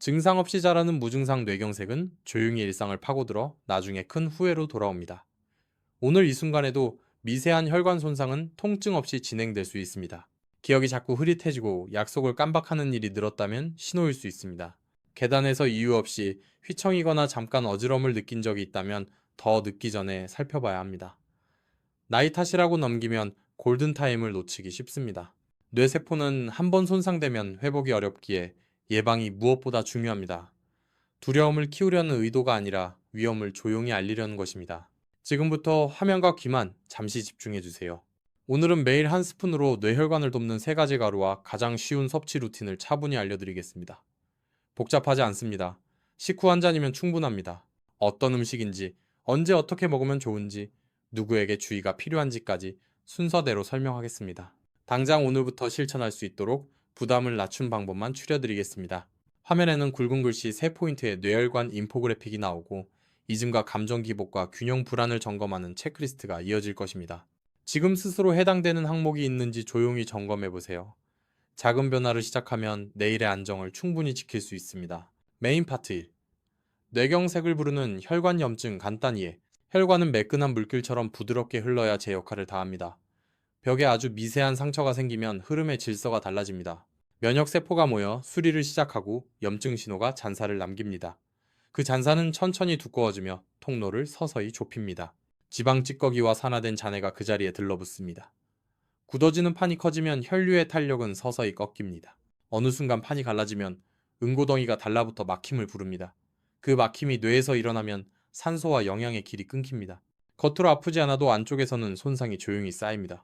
증상 없이 자라는 무증상 뇌경색은 조용히 일상을 파고들어 나중에 큰 후회로 돌아옵니다. 오늘 이 순간에도 미세한 혈관 손상은 통증 없이 진행될 수 있습니다. 기억이 자꾸 흐릿해지고 약속을 깜박하는 일이 늘었다면 신호일 수 있습니다. 계단에서 이유 없이 휘청이거나 잠깐 어지러움을 느낀 적이 있다면 더 늦기 전에 살펴봐야 합니다. 나이 탓이라고 넘기면 골든타임을 놓치기 쉽습니다. 뇌세포는 한 번 손상되면 회복이 어렵기에 예방이 무엇보다 중요합니다. 두려움을 키우려는 의도가 아니라 위험을 조용히 알리려는 것입니다. 지금부터 화면과 귀만 잠시 집중해 주세요. 오늘은 매일 한 스푼으로 뇌혈관을 돕는 세 가지 가루와 가장 쉬운 섭취 루틴을 차분히 알려드리겠습니다. 복잡하지 않습니다. 식후 한 잔이면 충분합니다. 어떤 음식인지, 언제 어떻게 먹으면 좋은지, 누구에게 주의가 필요한지까지 순서대로 설명하겠습니다. 당장 오늘부터 실천할 수 있도록 부담을 낮춘 방법만 추려드리겠습니다. 화면에는 굵은 글씨 3포인트의 뇌혈관 인포그래픽이 나오고 이즘과 감정 기복과 균형 불안을 점검하는 체크리스트가 이어질 것입니다. 지금 스스로 해당되는 항목이 있는지 조용히 점검해 보세요. 작은 변화를 시작하면 내일의 안정을 충분히 지킬 수 있습니다. 메인 파트 1. 뇌경색을 부르는 혈관 염증 간단히 해. 혈관은 매끈한 물길처럼 부드럽게 흘러야 제 역할을 다합니다. 벽에 아주 미세한 상처가 생기면 흐름의 질서가 달라집니다. 면역세포가 모여 수리를 시작하고 염증 신호가 잔사를 남깁니다. 그 잔사는 천천히 두꺼워지며 통로를 서서히 좁힙니다. 지방 찌꺼기와 산화된 잔해가 그 자리에 들러붙습니다. 굳어지는 판이 커지면 혈류의 탄력은 서서히 꺾입니다. 어느 순간 판이 갈라지면 응고덩이가 달라붙어 막힘을 부릅니다. 그 막힘이 뇌에서 일어나면 산소와 영양의 길이 끊깁니다. 겉으로 아프지 않아도 안쪽에서는 손상이 조용히 쌓입니다.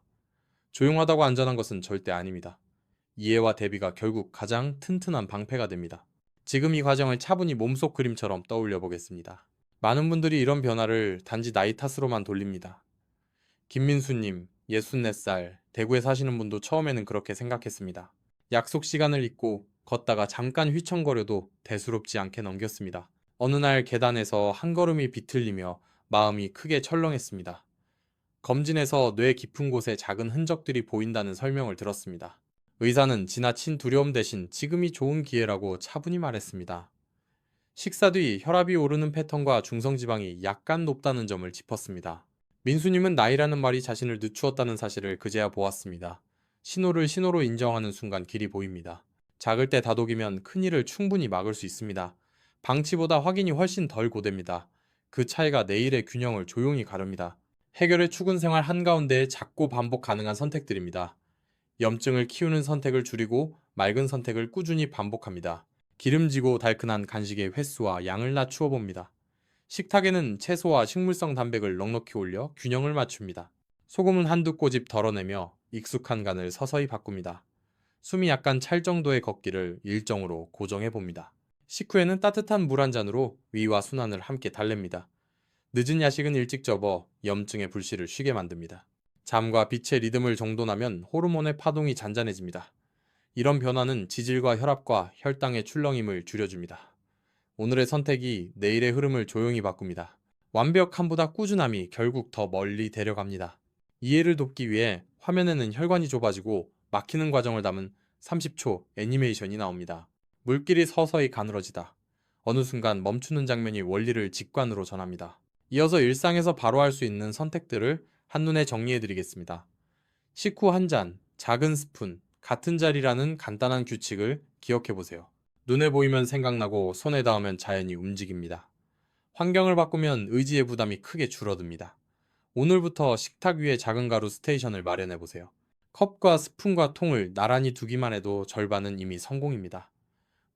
조용하다고 안전한 것은 절대 아닙니다. 이해와 대비가 결국 가장 튼튼한 방패가 됩니다. 지금 이 과정을 차분히 몸속 그림처럼 떠올려 보겠습니다. 많은 분들이 이런 변화를 단지 나이 탓으로만 돌립니다. 김민수님, 64살, 대구에 사시는 분도 처음에는 그렇게 생각했습니다. 약속 시간을 잊고 걷다가 잠깐 휘청거려도 대수롭지 않게 넘겼습니다. 어느 날 계단에서 한 걸음이 비틀리며 마음이 크게 철렁했습니다. 검진에서 뇌 깊은 곳에 작은 흔적들이 보인다는 설명을 들었습니다. 의사는 지나친 두려움 대신 지금이 좋은 기회라고 차분히 말했습니다. 식사 뒤 혈압이 오르는 패턴과 중성지방이 약간 높다는 점을 짚었습니다. 민수님은 나이라는 말이 자신을 늦추었다는 사실을 그제야 보았습니다. 신호를 신호로 인정하는 순간 길이 보입니다. 작을 때 다독이면 큰일을 충분히 막을 수 있습니다. 방치보다 확인이 훨씬 덜 고됩니다. 그 차이가 내일의 균형을 조용히 가릅니다. 해결의 출근 생활 한가운데에 작고 반복 가능한 선택들입니다. 염증을 키우는 선택을 줄이고 맑은 선택을 꾸준히 반복합니다. 기름지고 달큰한 간식의 횟수와 양을 낮추어 봅니다. 식탁에는 채소와 식물성 단백을 넉넉히 올려 균형을 맞춥니다. 소금은 한두 꼬집 덜어내며 익숙한 간을 서서히 바꿉니다. 숨이 약간 찰 정도의 걷기를 일정으로 고정해 봅니다. 식후에는 따뜻한 물 한 잔으로 위와 순환을 함께 달랩니다. 늦은 야식은 일찍 접어 염증의 불씨를 쉬게 만듭니다. 잠과 빛의 리듬을 정돈하면 호르몬의 파동이 잔잔해집니다. 이런 변화는 지질과 혈압과 혈당의 출렁임을 줄여줍니다. 오늘의 선택이 내일의 흐름을 조용히 바꿉니다. 완벽함보다 꾸준함이 결국 더 멀리 데려갑니다. 이해를 돕기 위해 화면에는 혈관이 좁아지고 막히는 과정을 담은 30초 애니메이션이 나옵니다. 물길이 서서히 가늘어지다. 어느 순간 멈추는 장면이 원리를 직관으로 전합니다. 이어서 일상에서 바로 할 수 있는 선택들을 한눈에 정리해드리겠습니다. 식후 한 잔, 작은 스푼, 같은 자리라는 간단한 규칙을 기억해보세요. 눈에 보이면 생각나고 손에 닿으면 자연히 움직입니다. 환경을 바꾸면 의지의 부담이 크게 줄어듭니다. 오늘부터 식탁 위에 작은 가루 스테이션을 마련해보세요. 컵과 스푼과 통을 나란히 두기만 해도 절반은 이미 성공입니다.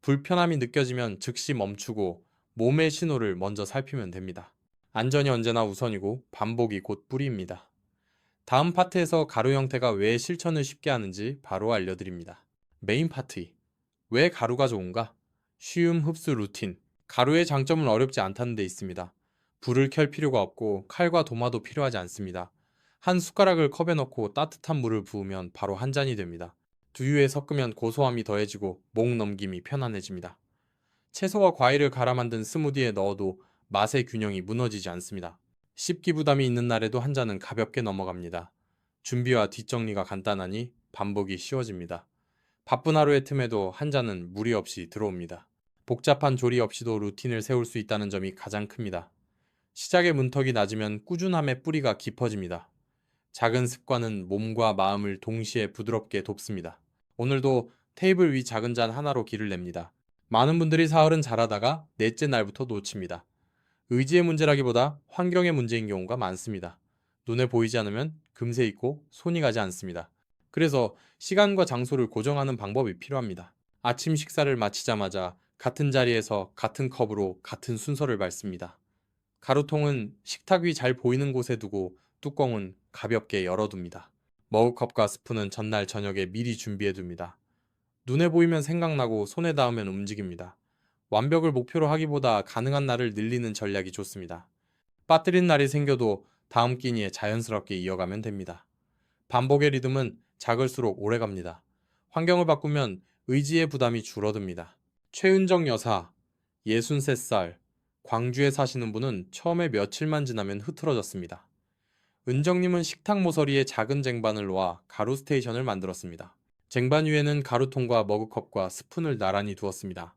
불편함이 느껴지면 즉시 멈추고 몸의 신호를 먼저 살피면 됩니다. 안전이 언제나 우선이고 반복이 곧 뿌리입니다. 다음 파트에서 가루 형태가 왜 실천을 쉽게 하는지 바로 알려드립니다. 메인 파트 2. 왜 가루가 좋은가? 쉬움 흡수 루틴. 가루의 장점은 어렵지 않다는 데 있습니다. 불을 켤 필요가 없고 칼과 도마도 필요하지 않습니다. 한 숟가락을 컵에 넣고 따뜻한 물을 부으면 바로 한 잔이 됩니다. 두유에 섞으면 고소함이 더해지고 목 넘김이 편안해집니다. 채소와 과일을 갈아 만든 스무디에 넣어도 맛의 균형이 무너지지 않습니다. 씹기 부담이 있는 날에도 한 잔은 가볍게 넘어갑니다. 준비와 뒷정리가 간단하니 반복이 쉬워집니다. 바쁜 하루의 틈에도 한 잔은 무리 없이 들어옵니다. 복잡한 조리 없이도 루틴을 세울 수 있다는 점이 가장 큽니다. 시작의 문턱이 낮으면 꾸준함의 뿌리가 깊어집니다. 작은 습관은 몸과 마음을 동시에 부드럽게 돕습니다. 오늘도 테이블 위 작은 잔 하나로 길을 냅니다. 많은 분들이 사흘은 잘하다가 넷째 날부터 놓칩니다. 의지의 문제라기보다 환경의 문제인 경우가 많습니다. 눈에 보이지 않으면 금세 잊고 손이 가지 않습니다. 그래서 시간과 장소를 고정하는 방법이 필요합니다. 아침 식사를 마치자마자 같은 자리에서 같은 컵으로 같은 순서를 밟습니다. 가루통은 식탁 위 잘 보이는 곳에 두고 뚜껑은 가볍게 열어둡니다. 머그컵과 스푼은 전날 저녁에 미리 준비해둡니다. 눈에 보이면 생각나고 손에 닿으면 움직입니다. 완벽을 목표로 하기보다 가능한 날을 늘리는 전략이 좋습니다. 빠뜨린 날이 생겨도 다음 끼니에 자연스럽게 이어가면 됩니다. 반복의 리듬은 작을수록 오래갑니다. 환경을 바꾸면 의지의 부담이 줄어듭니다. 최은정 여사, 63살, 광주에 사시는 분은 처음에 며칠만 지나면 흐트러졌습니다. 은정님은 식탁 모서리에 작은 쟁반을 놓아 가루 스테이션을 만들었습니다. 쟁반 위에는 가루통과 머그컵과 스푼을 나란히 두었습니다.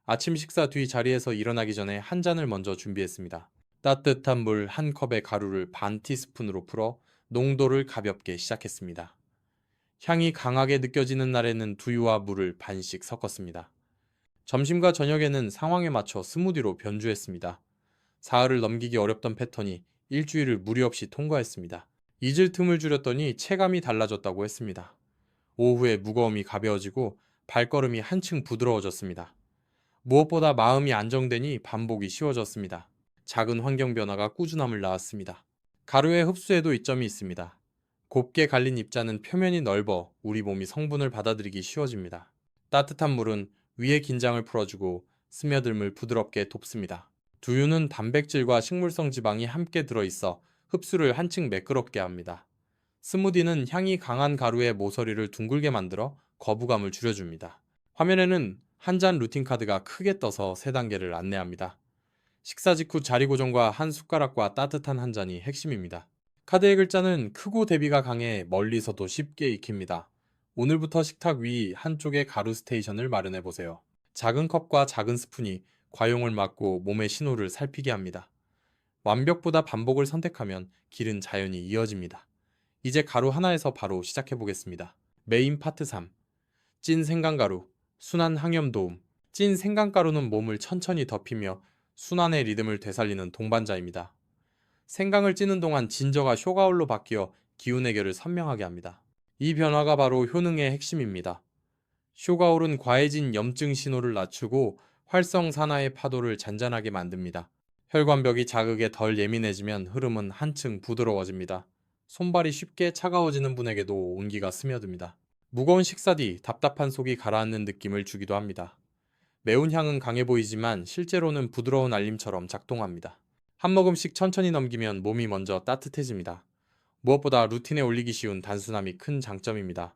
아침 식사 뒤 자리에서 일어나기 전에 한 잔을 먼저 준비했습니다. 따뜻한 물 한 컵에 가루를 반 티스푼으로 풀어 농도를 가볍게 시작했습니다. 향이 강하게 느껴지는 날에는 두유와 물을 반씩 섞었습니다. 점심과 저녁에는 상황에 맞춰 스무디로 변주했습니다. 사흘을 넘기기 어렵던 패턴이 일주일을 무리 없이 통과했습니다. 잊을 틈을 줄였더니 체감이 달라졌다고 했습니다. 오후에 무거움이 가벼워지고 발걸음이 한층 부드러워졌습니다. 무엇보다 마음이 안정되니 반복이 쉬워졌습니다. 작은 환경 변화가 꾸준함을 낳았습니다. 가루의 흡수에도 이점이 있습니다. 곱게 갈린 입자는 표면이 넓어 우리 몸이 성분을 받아들이기 쉬워집니다. 따뜻한 물은 위의 긴장을 풀어주고 스며들물 부드럽게 돕습니다. 두유는 단백질과 식물성 지방이 함께 들어있어 흡수를 한층 매끄럽게 합니다. 스무디는 향이 강한 가루의 모서리를 둥글게 만들어 거부감을 줄여줍니다. 화면에는 한 잔 루틴 카드가 크게 떠서 세 단계를 안내합니다. 식사 직후 자리 고정과 한 숟가락과 따뜻한 한 잔이 핵심입니다. 카드의 글자는 크고 대비가 강해 멀리서도 쉽게 익힙니다. 오늘부터 식탁 위 한쪽에 가루 스테이션을 마련해 보세요. 작은 컵과 작은 스푼이 과용을 막고 몸의 신호를 살피게 합니다. 완벽보다 반복을 선택하면 길은 자연히 이어집니다. 이제 가루 하나에서 바로 시작해 보겠습니다. 메인 파트 3. 찐 생강가루, 순환 항염 도움. 찐 생강가루는 몸을 천천히 덮이며 순환의 리듬을 되살리는 동반자입니다. 생강을 찌는 동안 진저가 효과울로 바뀌어 기운 해결을 선명하게 합니다. 이 변화가 바로 효능의 핵심입니다. 효과울은 과해진 염증 신호를 낮추고 활성 산화의 파도를 잔잔하게 만듭니다. 혈관벽이 자극에 덜 예민해지면 흐름은 한층 부드러워집니다. 손발이 쉽게 차가워지는 분에게도 온기가 스며듭니다. 무거운 식사 뒤 답답한 속이 가라앉는 느낌을 주기도 합니다. 매운 향은 강해 보이지만 실제로는 부드러운 알림처럼 작동합니다. 한 모금씩 천천히 넘기면 몸이 먼저 따뜻해집니다. 무엇보다 루틴에 올리기 쉬운 단순함이 큰 장점입니다.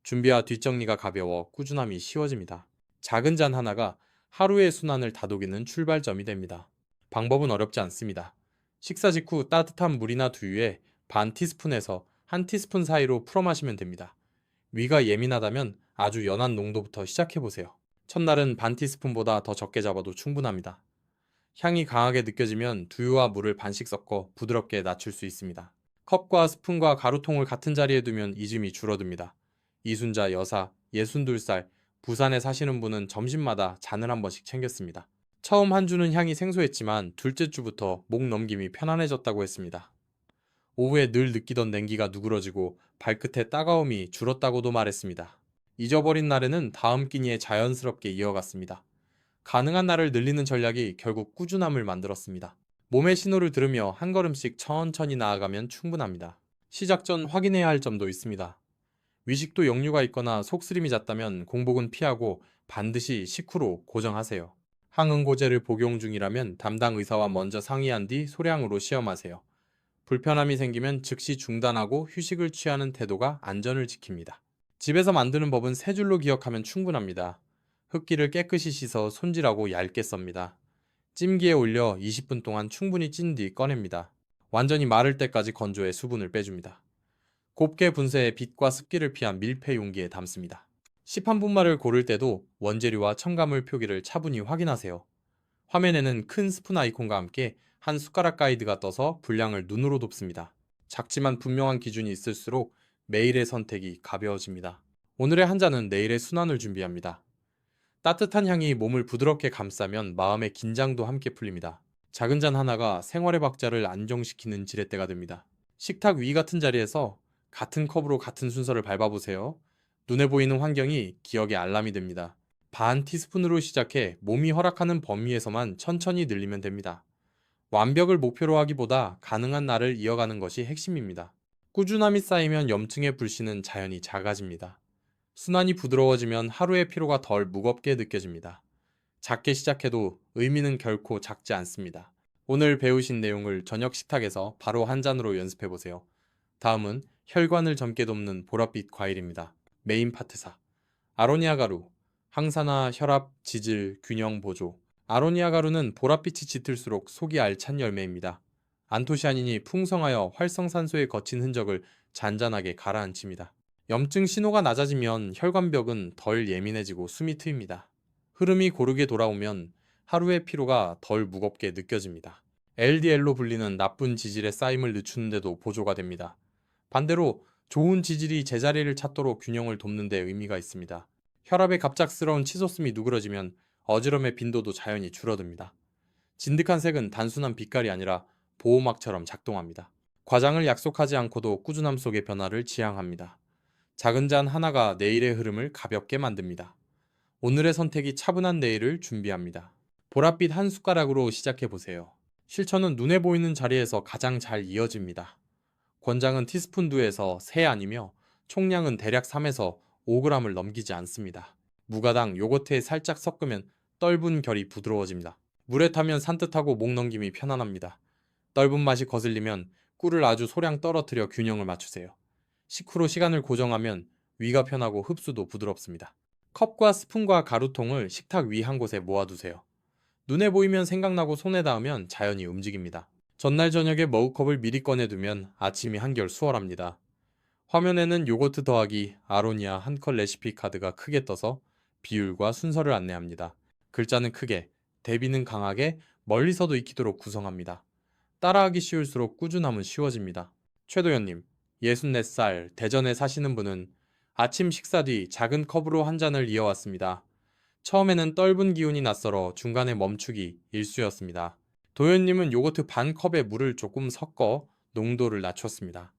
준비와 뒷정리가 가벼워 꾸준함이 쉬워집니다. 작은 잔 하나가 하루의 순환을 다독이는 출발점이 됩니다. 방법은 어렵지 않습니다. 식사 직후 따뜻한 물이나 두유에 반 티스푼에서 한 티스푼 사이로 풀어 마시면 됩니다. 위가 예민하다면 아주 연한 농도부터 시작해보세요. 첫날은 반 티스푼보다 더 적게 잡아도 충분합니다. 향이 강하게 느껴지면 두유와 물을 반씩 섞어 부드럽게 낮출 수 있습니다. 컵과 스푼과 가루통을 같은 자리에 두면 잊음이 줄어듭니다. 이순자 여사, 62살, 부산에 사시는 분은 점심마다 잔을 한 번씩 챙겼습니다. 처음 한 주는 향이 생소했지만 둘째 주부터 목 넘김이 편안해졌다고 했습니다. 오후에 늘 느끼던 냉기가 누그러지고 발끝에 따가움이 줄었다고도 말했습니다. 잊어버린 날에는 다음 끼니에 자연스럽게 이어갔습니다. 가능한 날을 늘리는 전략이 결국 꾸준함을 만들었습니다. 몸의 신호를 들으며 한 걸음씩 천천히 나아가면 충분합니다. 시작 전 확인해야 할 점도 있습니다. 위식도 역류가 있거나 속쓰림이 잦다면 공복은 피하고 반드시 식후로 고정하세요. 항응고제를 복용 중이라면 담당 의사와 먼저 상의한 뒤 소량으로 시험하세요. 불편함이 생기면 즉시 중단하고 휴식을 취하는 태도가 안전을 지킵니다. 집에서 만드는 법은 세 줄로 기억하면 충분합니다. 흙기를 깨끗이 씻어 손질하고 얇게 썹니다. 찜기에 올려 20분 동안 충분히 찐 뒤 꺼냅니다. 완전히 마를 때까지 건조해 수분을 빼줍니다. 곱게 분쇄해 빛과 습기를 피한 밀폐 용기에 담습니다. 시판분말을 고를 때도 원재료와 첨가물 표기를 차분히 확인하세요. 화면에는 큰 스푼 아이콘과 함께 한 숟가락 가이드가 떠서 분량을 눈으로 돕습니다. 작지만 분명한 기준이 있을수록 매일의 선택이 가벼워집니다. 오늘의 한 잔은 내일의 순환을 준비합니다. 따뜻한 향이 몸을 부드럽게 감싸면 마음의 긴장도 함께 풀립니다. 작은 잔 하나가 생활의 박자를 안정시키는 지렛대가 됩니다. 식탁 위 같은 자리에서 같은 컵으로 같은 순서를 밟아보세요. 눈에 보이는 환경이 기억의 알람이 됩니다. 반 티스푼으로 시작해 몸이 허락하는 범위에서만 천천히 늘리면 됩니다. 완벽을 목표로 하기보다 가능한 날을 이어가는 것이 핵심입니다. 꾸준함이 쌓이면 염증의 불씨는 자연히 작아집니다. 순환이 부드러워지면 하루의 피로가 덜 무겁게 느껴집니다. 작게 시작해도 의미는 결코 작지 않습니다. 오늘 배우신 내용을 저녁 식탁에서 바로 한 잔으로 연습해 보세요. 다음은 혈관을 젊게 돕는 보랏빛 과일입니다. 메인 파트사 아로니아 가루 항산화, 혈압, 지질, 균형 보조. 아로니아 가루는 보랏빛이 짙을수록 속이 알찬 열매입니다. 안토시아닌이 풍성하여 활성산소의 거친 흔적을 잔잔하게 가라앉힙니다. 염증 신호가 낮아지면 혈관벽은 덜 예민해지고 숨이 트입니다. 흐름이 고르게 돌아오면 하루의 피로가 덜 무겁게 느껴집니다. LDL로 불리는 나쁜 지질의 쌓임을 늦추는데도 보조가 됩니다. 반대로 좋은 지질이 제자리를 찾도록 균형을 돕는 데 의미가 있습니다. 혈압의 갑작스러운 치솟음이 누그러지면 어지럼의 빈도도 자연히 줄어듭니다. 진득한 색은 단순한 빛깔이 아니라 보호막처럼 작동합니다. 과장을 약속하지 않고도 꾸준함 속의 변화를 지향합니다. 작은 잔 하나가 내일의 흐름을 가볍게 만듭니다. 오늘의 선택이 차분한 내일을 준비합니다. 보랏빛 한 숟가락으로 시작해 보세요. 실천은 눈에 보이는 자리에서 가장 잘 이어집니다. 권장은 티스푼 2에서 3 아니며 총량은 대략 3에서 5g을 넘기지 않습니다. 무가당 요거트에 살짝 섞으면 떫은 결이 부드러워집니다. 물에 타면 산뜻하고 목 넘김이 편안합니다. 떫은 맛이 거슬리면 꿀을 아주 소량 떨어뜨려 균형을 맞추세요. 식후로 시간을 고정하면 위가 편하고 흡수도 부드럽습니다. 컵과 스푼과 가루통을 식탁 위 한 곳에 모아두세요. 눈에 보이면 생각나고 손에 닿으면 자연히 움직입니다. 전날 저녁에 머그컵을 미리 꺼내두면 아침이 한결 수월합니다. 화면에는 요거트 더하기 아로니아 한 컷 레시피 카드가 크게 떠서 비율과 순서를 안내합니다. 글자는 크게, 대비는 강하게 멀리서도 익히도록 구성합니다. 따라하기 쉬울수록 꾸준함은 쉬워집니다. 최도연님, 64살 대전에 사시는 분은 아침 식사 뒤 작은 컵으로 한 잔을 이어왔습니다. 처음에는 떫은 기운이 낯설어 중간에 멈추기 일쑤였습니다. 도현님은 요거트 반 컵에 물을 조금 섞어 농도를 낮췄습니다.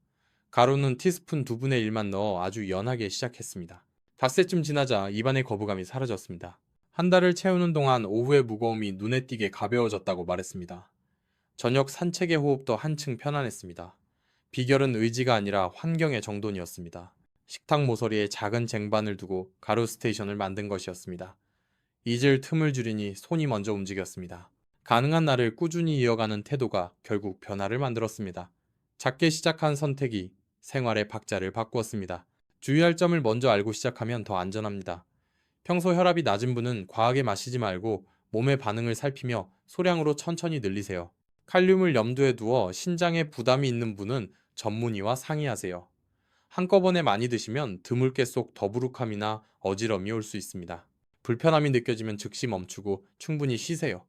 가루는 티스푼 2분의 1만 넣어 아주 연하게 시작했습니다. 닷새쯤 지나자 입안의 거부감이 사라졌습니다. 한 달을 채우는 동안 오후의 무거움이 눈에 띄게 가벼워졌다고 말했습니다. 저녁 산책의 호흡도 한층 편안했습니다. 비결은 의지가 아니라 환경의 정돈이었습니다. 식탁 모서리에 작은 쟁반을 두고 가루 스테이션을 만든 것이었습니다. 잊을 틈을 줄이니 손이 먼저 움직였습니다. 가능한 날을 꾸준히 이어가는 태도가 결국 변화를 만들었습니다. 작게 시작한 선택이 생활의 박자를 바꾸었습니다. 주의할 점을 먼저 알고 시작하면 더 안전합니다. 평소 혈압이 낮은 분은 과하게 마시지 말고 몸의 반응을 살피며 소량으로 천천히 늘리세요. 칼륨을 염두에 두어 신장에 부담이 있는 분은 전문의와 상의하세요. 한꺼번에 많이 드시면 드물게 속 더부룩함이나 어지럼이 올 수 있습니다. 불편함이 느껴지면 즉시 멈추고 충분히 쉬세요.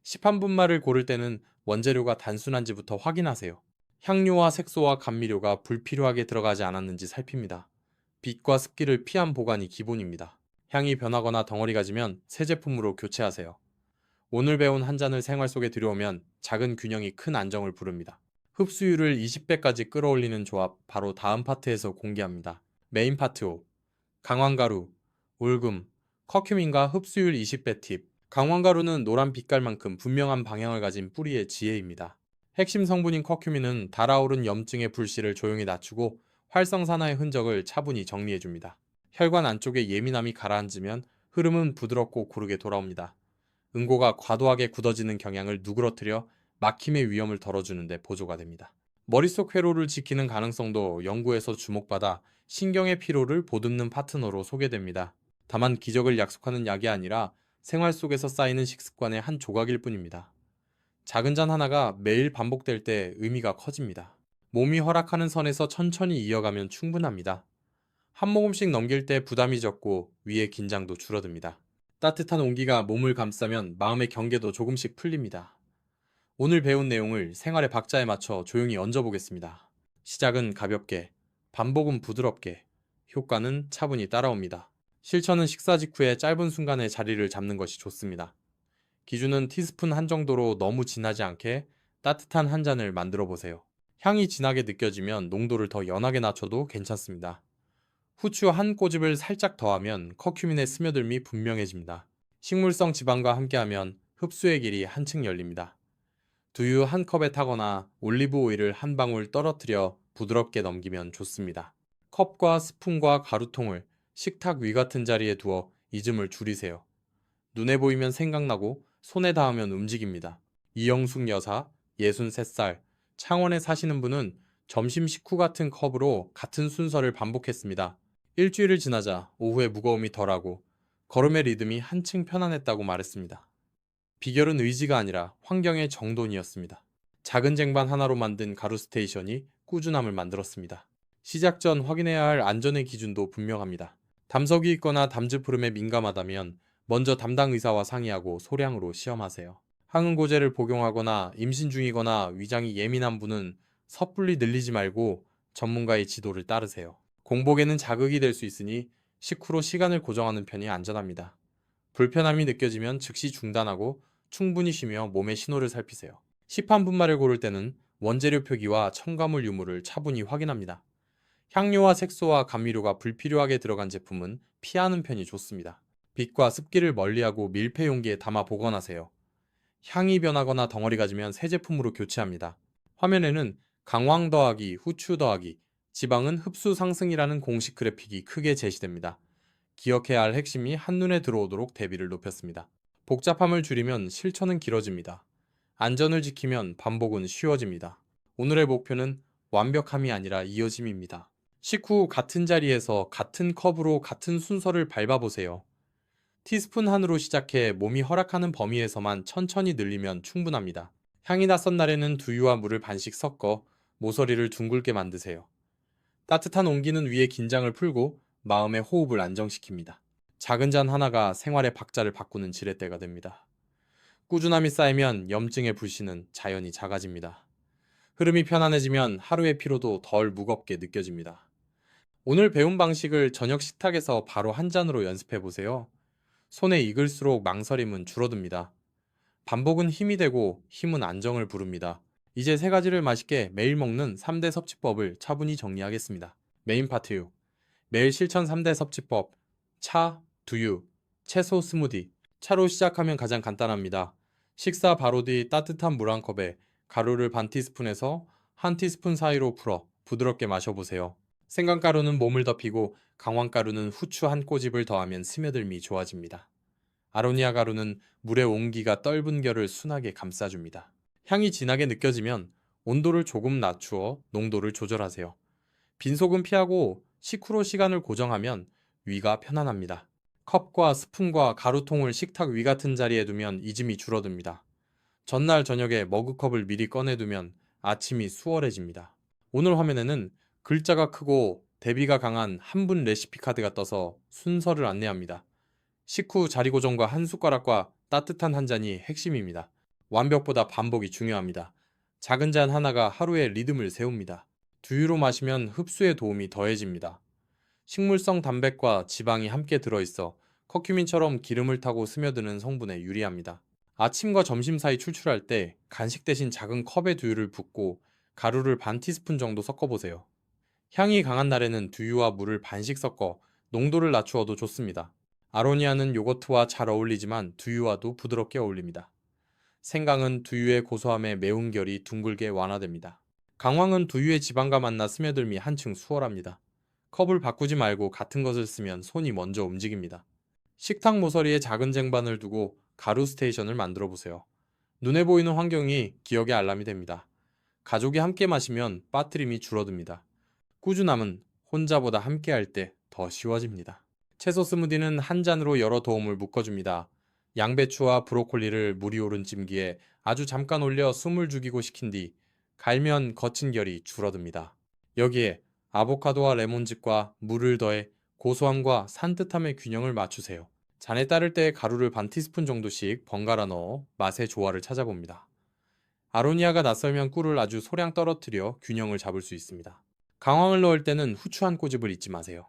시판분말을 고를 때는 원재료가 단순한지부터 확인하세요. 향료와 색소와 감미료가 불필요하게 들어가지 않았는지 살핍니다. 빛과 습기를 피한 보관이 기본입니다. 향이 변하거나 덩어리가 지면 새 제품으로 교체하세요. 오늘 배운 한 잔을 생활 속에 들여오면 작은 균형이 큰 안정을 부릅니다. 흡수율을 20배까지 끌어올리는 조합 바로 다음 파트에서 공개합니다. 메인 파트 5. 강황가루, 울금, 커큐민과 흡수율 20배 팁. 강황가루는 노란 빛깔만큼 분명한 방향을 가진 뿌리의 지혜입니다. 핵심 성분인 커큐민은 달아오른 염증의 불씨를 조용히 낮추고 활성산화의 흔적을 차분히 정리해줍니다. 혈관 안쪽의 예민함이 가라앉으면 흐름은 부드럽고 고르게 돌아옵니다. 응고가 과도하게 굳어지는 경향을 누그러뜨려 막힘의 위험을 덜어주는 데 보조가 됩니다. 머릿속 회로를 지키는 가능성도 연구에서 주목받아 신경의 피로를 보듬는 파트너로 소개됩니다. 다만 기적을 약속하는 약이 아니라 생활 속에서 쌓이는 식습관의 한 조각일 뿐입니다. 작은 잔 하나가 매일 반복될 때 의미가 커집니다. 몸이 허락하는 선에서 천천히 이어가면 충분합니다. 한 모금씩 넘길 때 부담이 적고 위의 긴장도 줄어듭니다. 따뜻한 온기가 몸을 감싸면 마음의 경계도 조금씩 풀립니다. 오늘 배운 내용을 생활의 박자에 맞춰 조용히 얹어보겠습니다. 시작은 가볍게, 반복은 부드럽게, 효과는 차분히 따라옵니다. 실천은 식사 직후에 짧은 순간에 자리를 잡는 것이 좋습니다. 기준은 티스푼 한 정도로 너무 진하지 않게 따뜻한 한 잔을 만들어 보세요. 향이 진하게 느껴지면 농도를 더 연하게 낮춰도 괜찮습니다. 후추 한 꼬집을 살짝 더하면 커큐민의 스며들미 분명해집니다. 식물성 지방과 함께하면 흡수의 길이 한층 열립니다. 두유 한 컵에 타거나 올리브 오일을 한 방울 떨어뜨려 부드럽게 넘기면 좋습니다. 컵과 스푼과 가루통을 식탁 위 같은 자리에 두어 잊음을 줄이세요. 눈에 보이면 생각나고 손에 닿으면 움직입니다. 이영숙 여사, 63살, 창원에 사시는 분은 점심 식후 같은 컵으로 같은 순서를 반복했습니다. 일주일을 지나자 오후에 무거움이 덜하고 걸음의 리듬이 한층 편안했다고 말했습니다. 비결은 의지가 아니라 환경의 정돈이었습니다. 작은 쟁반 하나로 만든 가루 스테이션이 꾸준함을 만들었습니다. 시작 전 확인해야 할 안전의 기준도 분명합니다. 담석이 있거나 담즙푸름에 민감하다면 먼저 담당 의사와 상의하고 소량으로 시험하세요. 항응고제를 복용하거나 임신 중이거나 위장이 예민한 분은 섣불리 늘리지 말고 전문가의 지도를 따르세요. 공복에는 자극이 될 수 있으니 식후로 시간을 고정하는 편이 안전합니다. 불편함이 느껴지면 즉시 중단하고 충분히 쉬며 몸의 신호를 살피세요. 시판 분말을 고를 때는 원재료 표기와 첨가물 유무를 차분히 확인합니다. 향료와 색소와 감미료가 불필요하게 들어간 제품은 피하는 편이 좋습니다. 빛과 습기를 멀리하고 밀폐 용기에 담아 보관하세요. 향이 변하거나 덩어리가 지면 새 제품으로 교체합니다. 화면에는 강황 더하기 후추 더하기 지방은 흡수 상승이라는 공식 그래픽이 크게 제시됩니다. 기억해야 할 핵심이 한눈에 들어오도록 대비를 높였습니다. 복잡함을 줄이면 실천은 길어집니다. 안전을 지키면 반복은 쉬워집니다. 오늘의 목표는 완벽함이 아니라 이어짐입니다. 식후 같은 자리에서 같은 컵으로 같은 순서를 밟아보세요. 티스푼 한으로 시작해 몸이 허락하는 범위에서만 천천히 늘리면 충분합니다. 향이 낯선 날에는 두유와 물을 반씩 섞어 모서리를 둥글게 만드세요. 따뜻한 온기는 위의 긴장을 풀고 마음의 호흡을 안정시킵니다. 작은 잔 하나가 생활의 박자를 바꾸는 지렛대가 됩니다. 꾸준함이 쌓이면 염증의 불씨는 자연히 작아집니다. 흐름이 편안해지면 하루의 피로도 덜 무겁게 느껴집니다. 오늘 배운 방식을 저녁 식탁에서 바로 한 잔으로 연습해 보세요. 손에 익을수록 망설임은 줄어듭니다. 반복은 힘이 되고 힘은 안정을 부릅니다. 이제 세 가지를 맛있게 매일 먹는 3대 섭취법을 차분히 정리하겠습니다. 메인 파트 6. 매일 실천 3대 섭취법. 차, 두유, 채소 스무디. 차로 시작하면 가장 간단합니다. 식사 바로 뒤 따뜻한 물 한 컵에 가루를 반 티스푼에서 한 티스푼 사이로 풀어 부드럽게 마셔보세요. 생강가루는 몸을 덮이고 강황가루는 후추 한 꼬집을 더하면 스며들미 좋아집니다. 아로니아 가루는 물의 온기가 떫은 결을 순하게 감싸줍니다. 향이 진하게 느껴지면 온도를 조금 낮추어 농도를 조절하세요. 빈속은 피하고 식후로 시간을 고정하면 위가 편안합니다. 컵과 스푼과 가루통을 식탁 위 같은 자리에 두면 잊음이 줄어듭니다. 전날 저녁에 머그컵을 미리 꺼내두면 아침이 수월해집니다. 오늘 화면에는 글자가 크고 대비가 강한 한 분 레시피 카드가 떠서 순서를 안내합니다. 식후 자리 고정과 한 숟가락과 따뜻한 한 잔이 핵심입니다. 완벽보다 반복이 중요합니다. 작은 잔 하나가 하루의 리듬을 세웁니다. 두유로 마시면 흡수에 도움이 더해집니다. 식물성 단백과 지방이 함께 들어있어 커큐민처럼 기름을 타고 스며드는 성분에 유리합니다. 아침과 점심 사이 출출할 때 간식 대신 작은 컵에 두유를 붓고 가루를 반 티스푼 정도 섞어보세요. 향이 강한 날에는 두유와 물을 반씩 섞어 농도를 낮추어도 좋습니다. 아로니아는 요거트와 잘 어울리지만 두유와도 부드럽게 어울립니다. 생강은 두유의 고소함에 매운 결이 둥글게 완화됩니다. 강황은 두유의 지방과 만나 스며들미 한층 수월합니다. 컵을 바꾸지 말고 같은 것을 쓰면 손이 먼저 움직입니다. 식탁 모서리에 작은 쟁반을 두고 가루 스테이션을 만들어 보세요. 눈에 보이는 환경이 기억의 알람이 됩니다. 가족이 함께 마시면 빠뜨림이 줄어듭니다. 꾸준함은 혼자보다 함께 할 때 더 쉬워집니다. 채소 스무디는 한 잔으로 여러 도움을 묶어줍니다. 양배추와 브로콜리를 물이 오른 찜기에 아주 잠깐 올려 숨을 죽이고 식힌 뒤 갈면 거친 결이 줄어듭니다. 여기에 아보카도와 레몬즙과 물을 더해 고소함과 산뜻함의 균형을 맞추세요. 잔에 따를 때 가루를 반 티스푼 정도씩 번갈아 넣어 맛의 조화를 찾아봅니다. 아로니아가 낯설면 꿀을 아주 소량 떨어뜨려 균형을 잡을 수 있습니다. 강황을 넣을 때는 후추 한 꼬집을 잊지 마세요.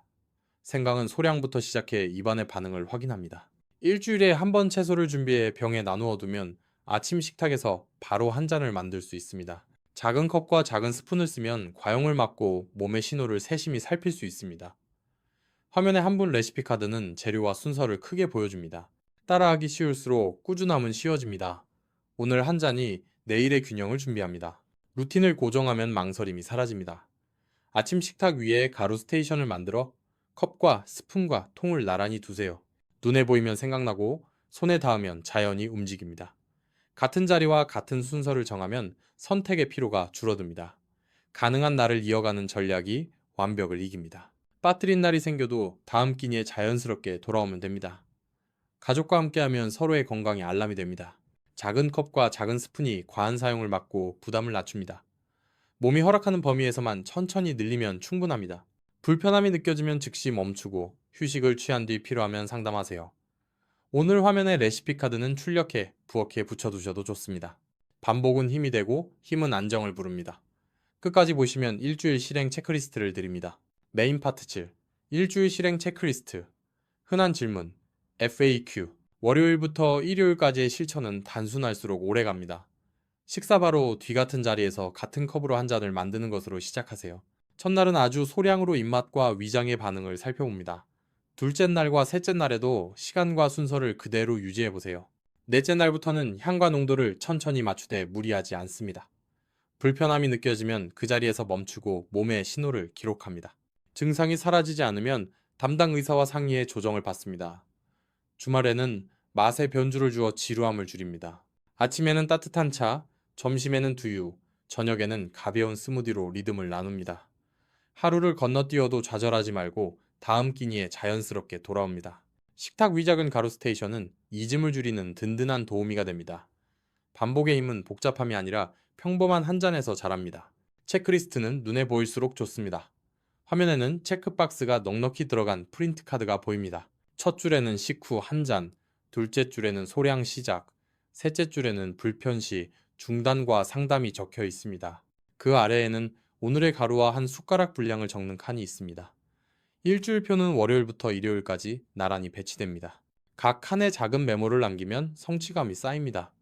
생강은 소량부터 시작해 입안의 반응을 확인합니다. 일주일에 한 번 채소를 준비해 병에 나누어 두면 아침 식탁에서 바로 한 잔을 만들 수 있습니다. 작은 컵과 작은 스푼을 쓰면 과용을 막고 몸의 신호를 세심히 살필 수 있습니다. 화면의 한 분 레시피 카드는 재료와 순서를 크게 보여줍니다. 따라하기 쉬울수록 꾸준함은 쉬워집니다. 오늘 한 잔이 내일의 균형을 준비합니다. 루틴을 고정하면 망설임이 사라집니다. 아침 식탁 위에 가루 스테이션을 만들어 컵과 스푼과 통을 나란히 두세요. 눈에 보이면 생각나고 손에 닿으면 자연히 움직입니다. 같은 자리와 같은 순서를 정하면 선택의 피로가 줄어듭니다. 가능한 날을 이어가는 전략이 완벽을 이깁니다. 빠뜨린 날이 생겨도 다음 끼니에 자연스럽게 돌아오면 됩니다. 가족과 함께하면 서로의 건강에 알람이 됩니다. 작은 컵과 작은 스푼이 과한 사용을 막고 부담을 낮춥니다. 몸이 허락하는 범위에서만 천천히 늘리면 충분합니다. 불편함이 느껴지면 즉시 멈추고 휴식을 취한 뒤 필요하면 상담하세요. 오늘 화면의 레시피 카드는 출력해 부엌에 붙여두셔도 좋습니다. 반복은 힘이 되고 힘은 안정을 부릅니다. 끝까지 보시면 일주일 실행 체크리스트를 드립니다. 메인 파트 7. 일주일 실행 체크리스트. 흔한 질문. FAQ. 월요일부터 일요일까지의 실천은 단순할수록 오래갑니다. 식사 바로 뒤 같은 자리에서 같은 컵으로 한 잔을 만드는 것으로 시작하세요. 첫날은 아주 소량으로 입맛과 위장의 반응을 살펴봅니다. 둘째 날과 셋째 날에도 시간과 순서를 그대로 유지해보세요. 넷째 날부터는 향과 농도를 천천히 맞추되 무리하지 않습니다. 불편함이 느껴지면 그 자리에서 멈추고 몸의 신호를 기록합니다. 증상이 사라지지 않으면 담당 의사와 상의해 조정을 받습니다. 주말에는 맛의 변주를 주어 지루함을 줄입니다. 아침에는 따뜻한 차, 점심에는 두유, 저녁에는 가벼운 스무디로 리듬을 나눕니다. 하루를 건너뛰어도 좌절하지 말고 다음 끼니에 자연스럽게 돌아옵니다. 식탁 위 작은 가루 스테이션은 잊음을 줄이는 든든한 도우미가 됩니다. 반복의 힘은 복잡함이 아니라 평범한 한 잔에서 자랍니다. 체크리스트는 눈에 보일수록 좋습니다. 화면에는 체크박스가 넉넉히 들어간 프린트 카드가 보입니다. 첫 줄에는 식후 한 잔, 둘째 줄에는 소량 시작, 셋째 줄에는 불편시, 중단과 상담이 적혀 있습니다. 그 아래에는 오늘의 가루와 한 숟가락 분량을 적는 칸이 있습니다. 일주일표는 월요일부터 일요일까지 나란히 배치됩니다. 각 칸에 작은 메모를 남기면 성취감이 쌓입니다.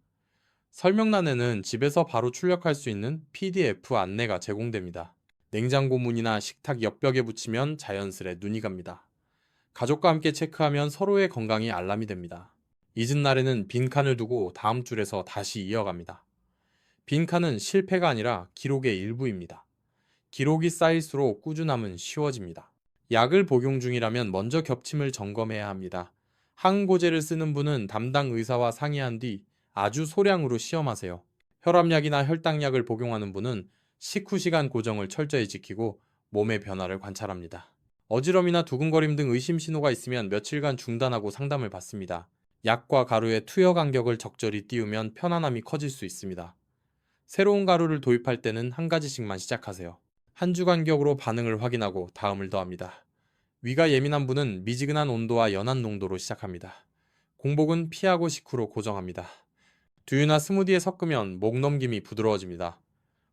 설명란에는 집에서 바로 출력할 수 있는 PDF 안내가 제공됩니다. 냉장고 문이나 식탁 옆벽에 붙이면 자연스레 눈이 갑니다. 가족과 함께 체크하면 서로의 건강이 알람이 됩니다. 잊은 날에는 빈 칸을 두고 다음 줄에서 다시 이어갑니다. 빈 칸은 실패가 아니라 기록의 일부입니다. 기록이 쌓일수록 꾸준함은 쉬워집니다. 약을 복용 중이라면 먼저 겹침을 점검해야 합니다. 항고제를 쓰는 분은 담당 의사와 상의한 뒤 아주 소량으로 시험하세요. 혈압약이나 혈당약을 복용하는 분은 식후 시간 고정을 철저히 지키고 몸의 변화를 관찰합니다. 어지럼이나 두근거림 등 의심 신호가 있으면 며칠간 중단하고 상담을 받습니다. 약과 가루의 투여 간격을 적절히 띄우면 편안함이 커질 수 있습니다. 새로운 가루를 도입할 때는 한 가지씩만 시작하세요. 한 주 간격으로 반응을 확인하고 다음을 더합니다. 위가 예민한 분은 미지근한 온도와 연한 농도로 시작합니다. 공복은 피하고 식후로 고정합니다. 두유나 스무디에 섞으면 목 넘김이 부드러워집니다.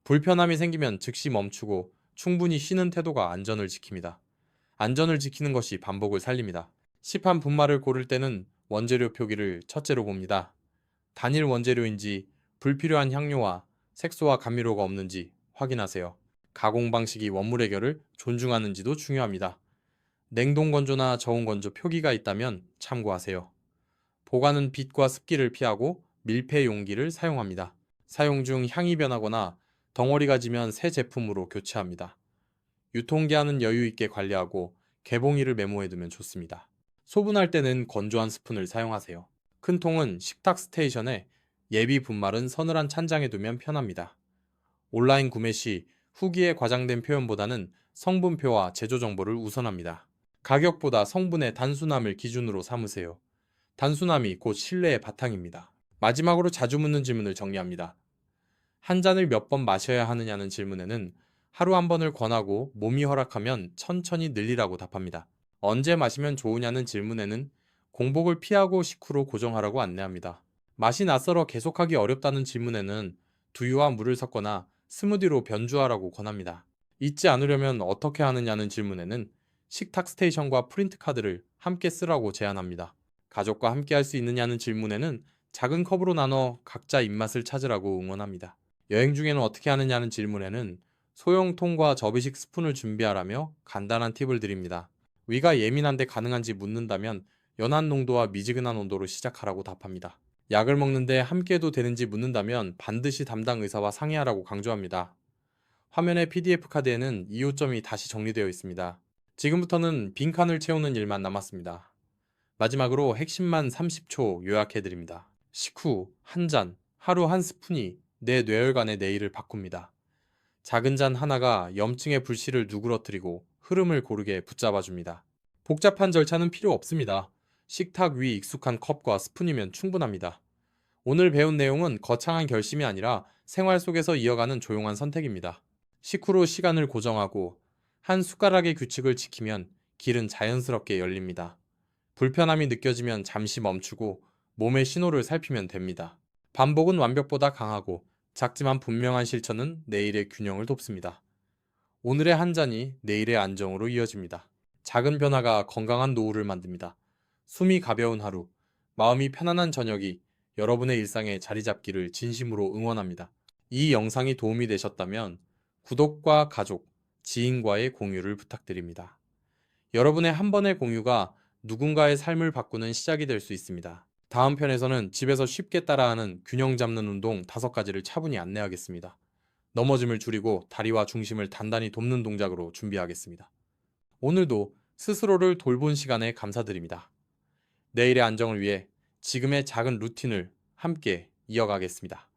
불편함이 생기면 즉시 멈추고 충분히 쉬는 태도가 안전을 지킵니다. 안전을 지키는 것이 반복을 살립니다. 시판 분말을 고를 때는 원재료 표기를 첫째로 봅니다. 단일 원재료인지 불필요한 향료와 색소와 감미료가 없는지 확인하세요. 가공 방식이 원물의 결을 존중하는지도 중요합니다. 냉동 건조나 저온 건조 표기가 있다면 참고하세요. 보관은 빛과 습기를 피하고 밀폐 용기를 사용합니다. 사용 중 향이 변하거나 덩어리가 지면 새 제품으로 교체합니다. 유통기한은 여유 있게 관리하고 개봉일을 메모해두면 좋습니다. 소분할 때는 건조한 스푼을 사용하세요. 큰 통은 식탁 스테이션에, 예비 분말은 서늘한 찬장에 두면 편합니다. 온라인 구매 시 후기에 과장된 표현보다는 성분표와 제조 정보를 우선합니다. 가격보다 성분의 단순함을 기준으로 삼으세요. 단순함이 곧 신뢰의 바탕입니다. 마지막으로 자주 묻는 질문을 정리합니다. 한 잔을 몇 번 마셔야 하느냐는 질문에는 하루 한 번을 권하고 몸이 허락하면 천천히 늘리라고 답합니다. 언제 마시면 좋으냐는 질문에는 공복을 피하고 식후로 고정하라고 안내합니다. 맛이 낯설어 계속하기 어렵다는 질문에는 두유와 물을 섞거나 스무디로 변주하라고 권합니다. 잊지 않으려면 어떻게 하느냐는 질문에는 식탁 스테이션과 프린트 카드를 함께 쓰라고 제안합니다. 가족과 함께 할 수 있느냐는 질문에는 작은 컵으로 나눠 각자 입맛을 찾으라고 응원합니다. 여행 중에는 어떻게 하느냐는 질문에는 소형통과 접이식 스푼을 준비하라며 간단한 팁을 드립니다. 위가 예민한데 가능한지 묻는다면 연한 농도와 미지근한 온도로 시작하라고 답합니다. 약을 먹는데 함께 해도 되는지 묻는다면 반드시 담당 의사와 상의하라고 강조합니다. 화면의 PDF 카드에는 이 요점이 다시 정리되어 있습니다. 지금부터는 빈칸을 채우는 일만 남았습니다. 마지막으로 핵심만 30초 요약해드립니다. 식후 한 잔, 하루 한 스푼이 내 뇌혈관의 내일을 바꿉니다. 작은 잔 하나가 염증의 불씨를 누그러뜨리고 흐름을 고르게 붙잡아줍니다. 복잡한 절차는 필요 없습니다. 식탁 위 익숙한 컵과 스푼이면 충분합니다. 오늘 배운 내용은 거창한 결심이 아니라 생활 속에서 이어가는 조용한 선택입니다. 식후로 시간을 고정하고 한 숟가락의 규칙을 지키면 길은 자연스럽게 열립니다. 불편함이 느껴지면 잠시 멈추고 몸의 신호를 살피면 됩니다. 반복은 완벽보다 강하고 작지만 분명한 실천은 내일의 균형을 돕습니다. 오늘의 한 잔이 내일의 안정으로 이어집니다. 작은 변화가 건강한 노후를 만듭니다. 숨이 가벼운 하루, 마음이 편안한 저녁이 여러분의 일상에 자리 잡기를 진심으로 응원합니다. 이 영상이 도움이 되셨다면 구독과 가족, 지인과의 공유를 부탁드립니다. 여러분의 한 번의 공유가 누군가의 삶을 바꾸는 시작이 될 수 있습니다. 다음 편에서는 집에서 쉽게 따라하는 균형 잡는 운동 5가지를 차분히 안내하겠습니다. 넘어짐을 줄이고 다리와 중심을 단단히 돕는 동작으로 준비하겠습니다. 오늘도 스스로를 돌본 시간에 감사드립니다. 내일의 안정을 위해 지금의 작은 루틴을 함께 이어가겠습니다.